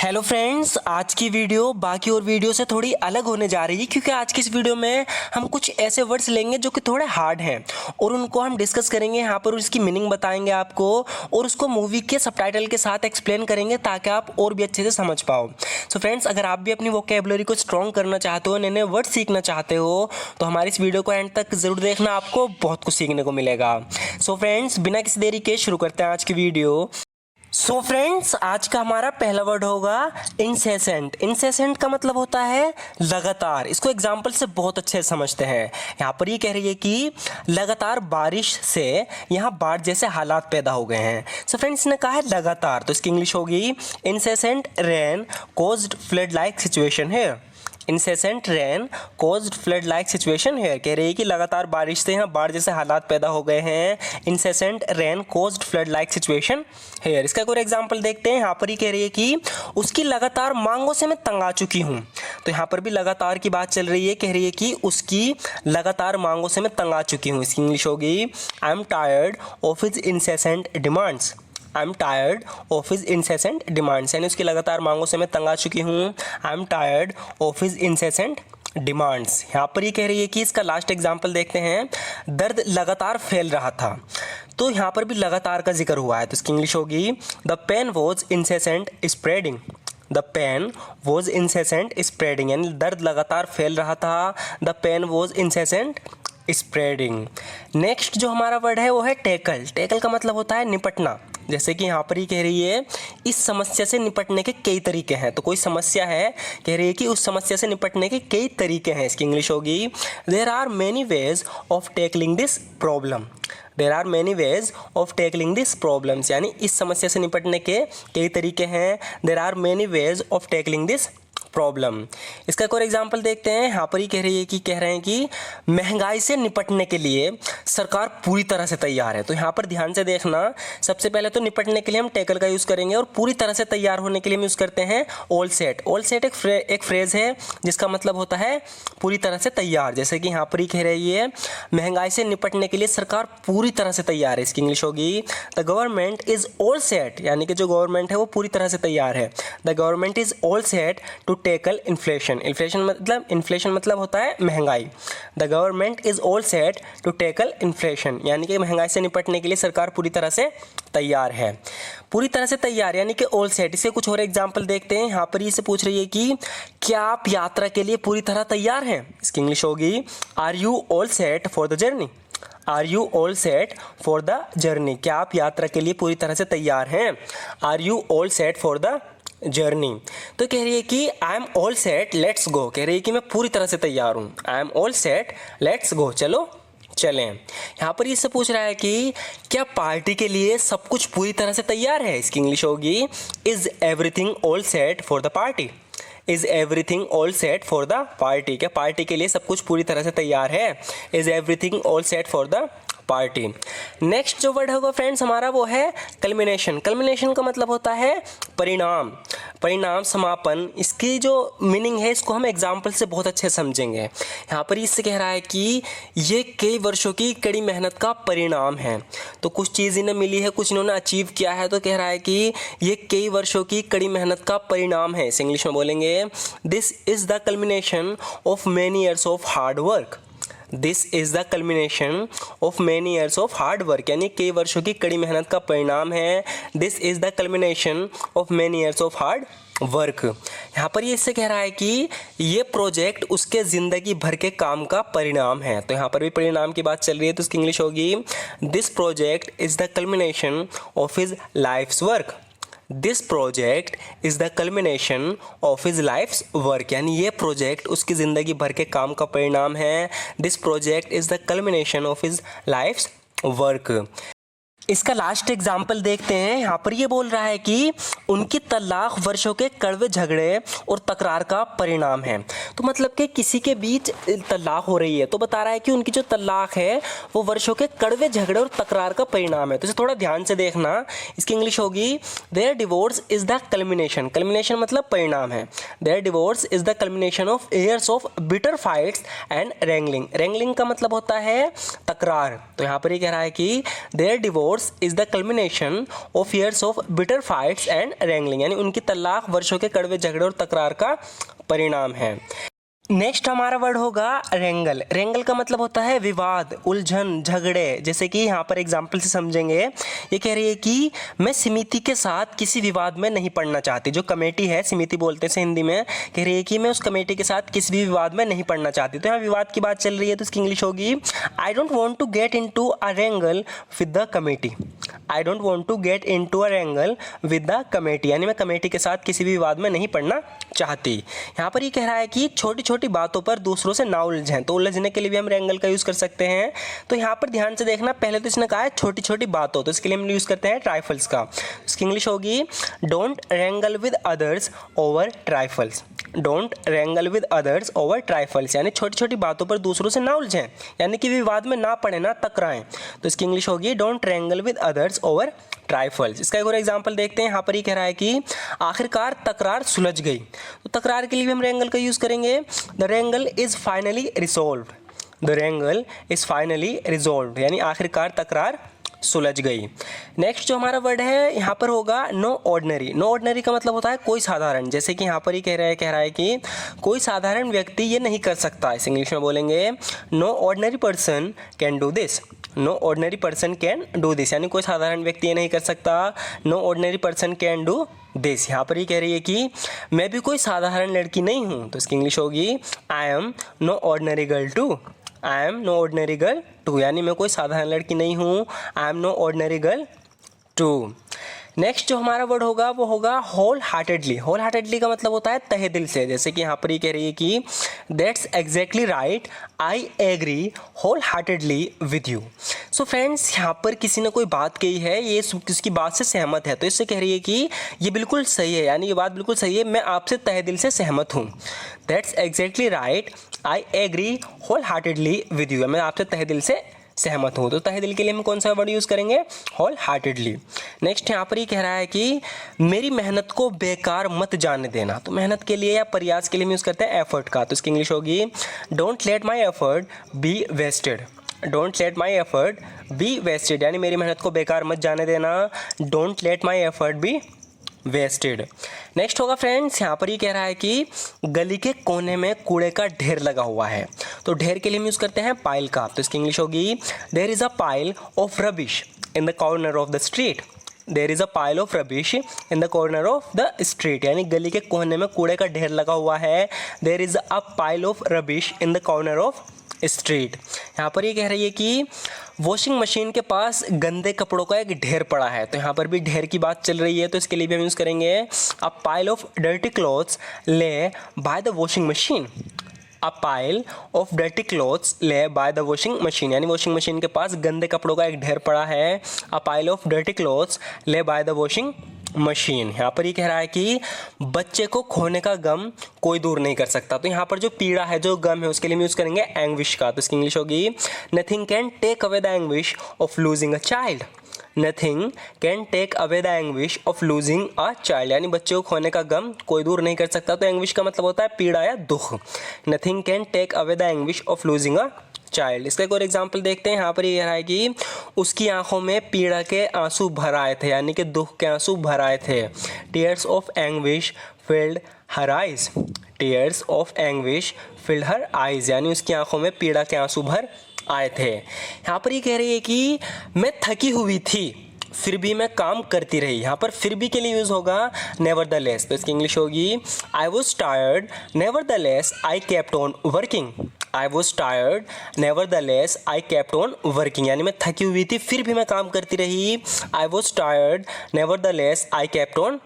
Hello friends, आज की video बाकी और वीडियो से थोड़ी अलग होने जा रही है क्योंकि आज की इस वीडियो में हम कुछ ऐसे वर्ड्स लेंगे जो कि थोड़े हार्ड हैं और उनको हम डिस्कस करेंगे यहाँ पर, उसकी मीनिंग बताएंगे आपको और उसको मूवी के सबटाइटल के साथ एक्सप्लेन करेंगे ताकि आप और भी अच्छे से समझ पाओ। सो फ्रेंड्स, अगर आप भी अपनी वोकैबुलरी को स्ट्रॉन्ग करना चाहते हो, नए नए वर्ड सीखना चाहते हो, तो हमारी इस वीडियो को एंड तक ज़रूर देखना, आपको बहुत कुछ सीखने को मिलेगा। सो फ्रेंड्स, बिना किसी देरी के शुरू करते हैं आज की वीडियो। सो फ्रेंड्स, आज का हमारा पहला वर्ड होगा इंसेसेंट। इंसेसेंट का मतलब होता है लगातार। इसको एग्जाम्पल से बहुत अच्छे से समझते हैं। यहाँ पर ये कह रही है कि लगातार बारिश से यहाँ बाढ़ जैसे हालात पैदा हो गए हैं। सो फ्रेंड्स, इसने कहा है लगातार, तो इसकी इंग्लिश होगी incessant rain caused flood like situation है। Incessant rain caused flood like situation है। कह रही है कि लगातार बारिश से यहाँ बाढ़ जैसे हालात पैदा हो गए हैं। Incessant rain caused flood like situation है। इसका कोई एग्जांपल देखते हैं। यहाँ पर ही कह रही है कि उसकी लगातार मांगों से मैं तंग आ चुकी हूँ। तो यहाँ पर भी लगातार की बात चल रही है। कह रही है कि उसकी लगातार मांगों से मैं तंग आ चुकी हूँ। इसकी इंग्लिश होगी I am tired of his incessant demands. I am tired of his incessant demands, यानी उसकी लगातार मांगों से मैं तंग आ चुकी हूँ। I am tired of his incessant demands. यहाँ पर ये कह रही है कि इसका लास्ट एग्जाम्पल देखते हैं। दर्द लगातार फैल रहा था, तो यहाँ पर भी लगातार का जिक्र हुआ है, तो इसकी इंग्लिश होगी the pain was incessant spreading. The pain was incessant spreading, यानी दर्द लगातार फैल रहा था। The pain was incessant spreading. Next जो हमारा वर्ड है वो है टैकल। टैकल का मतलब होता है निपटना। जैसे कि यहाँ पर ही कह रही है इस समस्या से निपटने के कई तरीके हैं। तो कोई समस्या है, कह रही है कि उस समस्या से निपटने के कई तरीके हैं। इसकी इंग्लिश होगी there are many ways of tackling this problem. There are many ways of tackling this problems, यानी इस समस्या से निपटने के कई तरीके हैं। There are many ways of tackling this problem. इसका कोई एग्जाम्पल देखते हैं। यहाँ पर ही कह रहे हैं कि महंगाई से निपटने के लिए सरकार पूरी तरह से तैयार है। तो यहाँ पर ध्यान से देखना, सबसे पहले तो निपटने के लिए हम टैकल का यूज़ करेंगे और पूरी तरह से तैयार होने के लिए हम यूज़ करते हैं ऑल सेट। ऑल सेट एक फ्रेज़ है जिसका मतलब होता है पूरी तरह से तैयार। जैसे कि यहाँ पर ही कह रही है महंगाई से निपटने के लिए सरकार पूरी तरह से तैयार है। इसकी इंग्लिश होगी the government is all set, यानी कि जो गवर्नमेंट है वो पूरी तरह से तैयार है। The government is all set to tackle inflation. Inflation मतलब होता है महंगाई। The government is all set to tackle inflation, यानी कि महंगाई से निपटने के लिए सरकार पूरी तरह से तैयार है। पूरी तरह से तैयार यानी कि ऑल सेट। इसके कुछ और एग्जाम्पल देखते हैं। यहाँ पर इसे पूछ रही है कि क्या आप यात्रा के लिए पूरी तरह तैयार हैं। इसकी इंग्लिश होगी are you all set for the journey. Are you all set for the journey, क्या आप यात्रा के लिए पूरी तरह से तैयार हैं। Are you all set for the journey. तो कह रही है कि I am all set let's go. कह रही है कि मैं पूरी तरह से तैयार हूँ। I am all set let's गो, चलो चलें। यहाँ पर इससे पूछ रहा है कि क्या पार्टी के लिए सब कुछ पूरी तरह से तैयार है। इसकी इंग्लिश होगी is everything all set for the party. Is everything all set for the party, क्या पार्टी के लिए सब कुछ पूरी तरह से तैयार है। Is everything all set for the party. Next जो वर्ड होगा फ्रेंड्स हमारा वो है कल्मिनेशन। कल्मिनेशन का मतलब होता है परिणाम, परिणाम, समापन। इसकी जो मीनिंग है इसको हम एग्जाम्पल से बहुत अच्छे समझेंगे। यहाँ पर इससे कह रहा है कि ये कई वर्षों की कड़ी मेहनत का परिणाम है। तो कुछ चीज़ इन्हें मिली है, कुछ इन्होंने अचीव किया है, तो कह रहा है कि ये कई वर्षों की कड़ी मेहनत का परिणाम है। इस इंग्लिश में बोलेंगे this is the culmination of many years of hard work. This is the culmination of many years of hard work, यानी कई वर्षों की कड़ी मेहनत का परिणाम है। This is the culmination of many years of hard work. यहाँ पर ये इससे कह रहा है कि ये प्रोजेक्ट उसके ज़िंदगी भर के काम का परिणाम है। तो यहाँ पर भी परिणाम की बात चल रही है, तो उसकी इंग्लिश होगी this project is the culmination of his life's work. This project is the culmination of his life's work, यानी ये प्रोजेक्ट उसकी ज़िंदगी भर के काम का परिणाम है। This project is the culmination of his life's work. इसका लास्ट एग्जाम्पल देखते हैं। यहाँ पर ये बोल रहा है कि उनकी तलाक वर्षों के कड़वे झगड़े और तकरार का परिणाम है। तो मतलब कि किसी के बीच तलाक हो रही है, तो बता रहा है कि उनकी जो तलाक है वो वर्षों के कड़वे झगड़े और तकरार का परिणाम है। तो इसे थोड़ा ध्यान से देखना। इसकी इंग्लिश होगी their divorce is the culmination. Culmination मतलब परिणाम है। Their divorce is the culmination of years of bitter fights and wrangling. Wrangling का मतलब होता है तकरार। तो यहाँ पर ये कह रहा है कि their divorce divorce is the culmination of years of bitter fights and wrangling, यानी उनकी तलाक वर्षों के कड़वे झगड़े और तकरार का परिणाम है। नेक्स्ट हमारा वर्ड होगा रेंगल। रेंगल का मतलब होता है विवाद, उलझन, झगड़े। जैसे कि यहाँ पर एग्जाम्पल से समझेंगे, ये कह रही है कि मैं समिति के साथ किसी विवाद में नहीं पड़ना चाहती। जो कमेटी है, समिति बोलते हैं हिंदी में, कह रही है कि मैं उस कमेटी के साथ किसी भी विवाद में नहीं पड़ना चाहती। तो यहाँ विवाद की बात चल रही है, तो इसकी इंग्लिश होगी I don't want to get into a wrangle with the committee. I don't want to get into a wrangle with the committee, यानी मैं कमेटी के साथ किसी भी विवाद में नहीं पड़ना चाहती। यहाँ पर ये कह रहा है कि छोटी छोटी बातों पर दूसरों से ना उलझें, तो उलझने के लिए भी हम रेंगल का यूज़ कर सकते हैं। तो यहाँ पर ध्यान से देखना, पहले तो इसने कहा है छोटी छोटी बातों, तो इसके लिए हम यूज़ करते हैं ट्राइफल्स का। इसकी इंग्लिश होगी don't wrangle with others over trifles. Don't wrangle with others over trifles, यानी छोटी छोटी बातों पर दूसरों से ना उलझें, यानी कि विवाद में ना पड़े, ना टकराएं। तो इसकी इंग्लिश होगी don't wrangle with others over trifles. इसका एक और एग्जांपल देखते हैं। यहाँ पर ही कह रहा है कि आखिरकार तकरार सुलझ गई, तो तकरार के लिए भी हम रेंगल का यूज़ करेंगे। The रेंगल is finally resolved. The रेंगल is finally resolved, यानी आखिरकार तकरार सुलझ गई। नेक्स्ट जो हमारा वर्ड है यहाँ पर होगा नो ऑर्डिनरी। नो ऑर्डिनरी का मतलब होता है कोई साधारण। जैसे कि यहाँ पर ही कह रहा है कि कोई साधारण व्यक्ति ये नहीं कर सकता। इस इंग्लिश में बोलेंगे no ordinary person can do this. No ordinary person can do this, यानी कोई साधारण व्यक्ति ये नहीं कर सकता। No ordinary person can do this. यहाँ पर ही कह रही है कि मैं भी कोई साधारण लड़की नहीं हूँ, तो इसकी इंग्लिश होगी I am no ordinary girl too. I am no ordinary girl too, यानी मैं कोई साधारण लड़की नहीं हूँ। I am no ordinary girl too. Next जो हमारा वर्ड होगा वो होगा होल हार्टेडली। होल हार्टेडली का मतलब होता है तहे दिल से। जैसे कि यहाँ पर ही कह रही है कि that's exactly right, I agree wholeheartedly with you. So friends, यहाँ पर किसी ने कोई बात कही है, ये उसकी बात से सहमत है, तो इससे कह रही है कि ये बिल्कुल सही है, यानी ये बात बिल्कुल सही है, मैं आपसे तहे दिल से सहमत हूँ। That's exactly right, I agree wholeheartedly with you, मैं आपसे तहे दिल से सहमत हूँ। तो तहे दिल के लिए हम कौन सा वर्ड यूज़ करेंगे? Wholeheartedly. नेक्स्ट यहाँ पर ही कह रहा है कि मेरी मेहनत को बेकार मत जाने देना। तो मेहनत के लिए या प्रयास के लिए हम यूज़ करते हैं एफर्ट का, तो इसकी इंग्लिश होगी don't let my effort be wasted. Don't let my effort be wasted, यानी मेरी मेहनत को बेकार मत जाने देना। Don't let my effort be wasted. Next होगा फ्रेंड्स, यहाँ पर ही कह रहा है कि गली के कोने में कूड़े का ढेर लगा हुआ है। तो ढेर के लिए हम यूज़ करते हैं पाइल का, तो इसकी इंग्लिश होगी there is a pile of rubbish in the corner of the street. There is a pile of rubbish in the corner of the street, यानी गली के कोने में कूड़े का ढेर लगा हुआ है। There is a pile of rubbish in the corner of street. यहाँ पर ये कह रही है कि वॉशिंग मशीन के पास गंदे कपड़ों का एक ढेर पड़ा है। तो यहाँ पर भी ढेर की बात चल रही है, तो इसके लिए भी हम यूज़ करेंगे a pile of dirty clothes lay by the washing machine. A pile of dirty clothes lay by the washing machine, यानी वॉशिंग मशीन के पास गंदे कपड़ों का एक ढेर पड़ा है। A pile of dirty clothes lay by the washing machine. यहाँ पर ये कह रहा है कि बच्चे को खोने का गम कोई दूर नहीं कर सकता। तो यहाँ पर जो पीड़ा है, जो गम है, उसके लिए हम यूज़ करेंगे एंग्विश का, तो इसकी इंग्लिश होगी nothing can take away the anguish of losing a child. Nothing can take away the anguish of losing a child, यानी बच्चे को खोने का गम कोई दूर नहीं कर सकता। तो एंग्विश का मतलब होता है पीड़ा या दुख। Nothing can take away the anguish of losing a child. इसका एक और एग्जाम्पल देखते हैं। यहाँ पर ये कह रहा है कि उसकी आंखों में पीड़ा के आंसू भर आए थे, यानी कि दुख के आंसू भर आए थे। Tears of anguish field her eyes. Tears of anguish field her eyes, यानी उसकी आंखों में पीड़ा के आंसू भर आए थे। यहाँ पर ये कह रही है कि मैं थकी हुई थी फिर भी मैं काम करती रही। यहाँ पर फिर भी के लिए यूज़ होगा नेवरदलेस, तो इसकी इंग्लिश होगी I was tired nevertheless I kept on working. I was tired nevertheless I kept on working, यानी मैं थकी हुई थी फिर भी मैं काम करती रही। I was tired nevertheless I kept on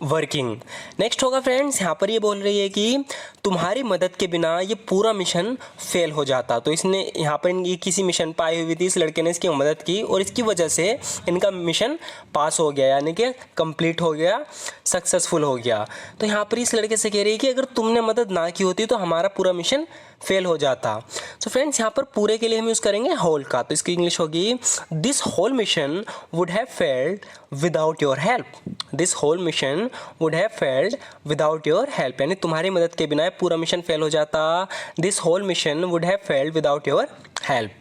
working. Next होगा फ्रेंड्स, यहाँ पर ये बोल रही है कि तुम्हारी मदद के बिना ये पूरा मिशन फेल हो जाता। तो इसने यहाँ पर ये किसी मिशन पर आई हुई थी, इस लड़के ने इसकी मदद की और इसकी वजह से इनका मिशन पास हो गया, यानी कि कंप्लीट हो गया, सक्सेसफुल हो गया। तो यहाँ पर इस लड़के से कह रही है कि अगर तुमने मदद ना की होती तो हमारा पूरा मिशन फेल हो जाता। तो फ्रेंड्स, यहाँ पर पूरे के लिए हम यूज़ करेंगे होल का, तो इसकी इंग्लिश होगी this whole mission would have failed without your help. This whole mission would have failed without your help, यानी तुम्हारी मदद के बिना पूरा मिशन फेल हो जाता। This whole mission would have failed without your help.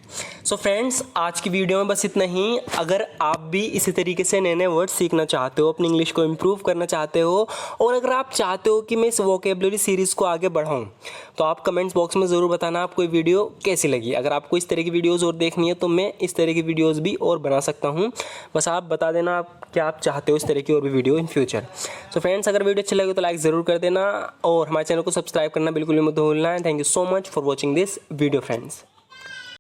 So friends, आज की वीडियो में बस इतना ही। अगर आप भी इसी तरीके से नए नए वर्ड सीखना चाहते हो, अपनी इंग्लिश को इम्प्रूव करना चाहते हो, और अगर आप चाहते हो कि मैं इस वोकेबलरी सीरीज़ को आगे बढ़ाऊं, तो आप कमेंट्स बॉक्स में ज़रूर बताना आपको ये वीडियो कैसी लगी। अगर आपको इस तरह की वीडियोज़ और देखनी है तो मैं इस तरह की वीडियोज़ भी और बना सकता हूँ। बस आप बता देना आप क्या आप चाहते हो इस तरह की और भी video in future. So friends, अगर वीडियो अच्छी लगे तो लाइक ज़रूर कर देना और हमारे चैनल को सब्सक्राइब करना बिल्कुल भी मत भूलना है। Thank you so much for watching this video friends.